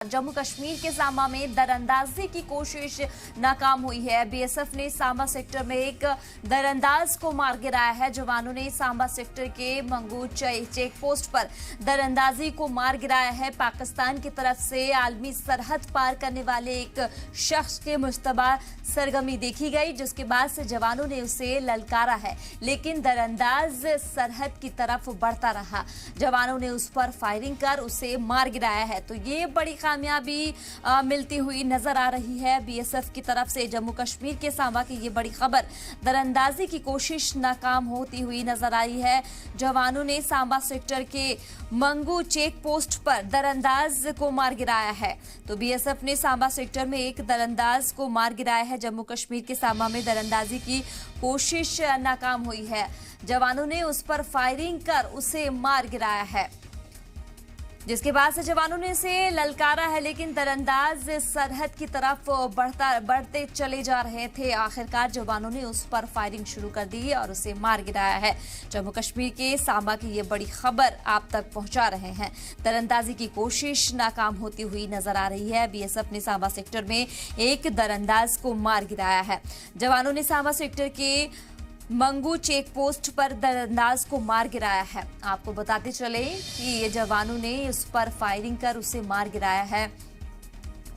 जम्मू कश्मीर के सांबा में दरअंदाजी की कोशिश नाकाम हुई है। बीएसएफ ने सांबा सेक्टर में एक दरअंदाज को मार गिराया है। जवानों ने सांबा सेक्टर के मंगू चेक पोस्ट पर दरअंदाजी को मार गिराया है। पाकिस्तान की तरफ से आलमी सरहद पार करने वाले एक शख्स के मुश्तबा सरगर्मी देखी गई, जिसके बाद से जवानों ने उसे ललकारा है, लेकिन दरअंदाज सरहद की तरफ बढ़ता रहा। जवानों ने उस पर फायरिंग कर उसे मार गिराया है। तो ये बड़ी कामयाबी मिलती हुई नजर आ रही है बीएसएफ की तरफ से। जम्मू कश्मीर के सांबा की ये बड़ी खबर, दरअंदाजी की कोशिश नाकाम होती हुई नजर आई है। जवानों ने सांबा सेक्टर के मंगू चेक पोस्ट पर दरअंदाज को मार गिराया है। तो बीएसएफ ने सांबा सेक्टर में एक दरअंदाज को मार गिराया है। जम्मू कश्मीर के सांबा में दरअंदाजी की कोशिश नाकाम हुई है। जवानों ने उस पर फायरिंग कर उसे मार गिराया है, जिसके बाद से जवानों ने इसे ललकारा है, लेकिन दरअंदाज सरहद की तरफ बढ़ते चले जा रहे थे। आखिरकार जवानों ने उस पर फायरिंग शुरू कर दी और उसे मार गिराया है। जम्मू कश्मीर के सांबा की ये बड़ी खबर आप तक पहुंचा रहे हैं। दरअंदाजी की कोशिश नाकाम होती हुई नजर आ रही है। बीएसएफ ने सांबा सेक्टर में एक दरअंदाज को मार गिराया है। जवानों ने सांबा सेक्टर के मंगू चेक पोस्ट पर दरअंदाज को मार गिराया है। आपको बताते चले कि ये जवानों ने उस पर फायरिंग कर उसे मार गिराया है।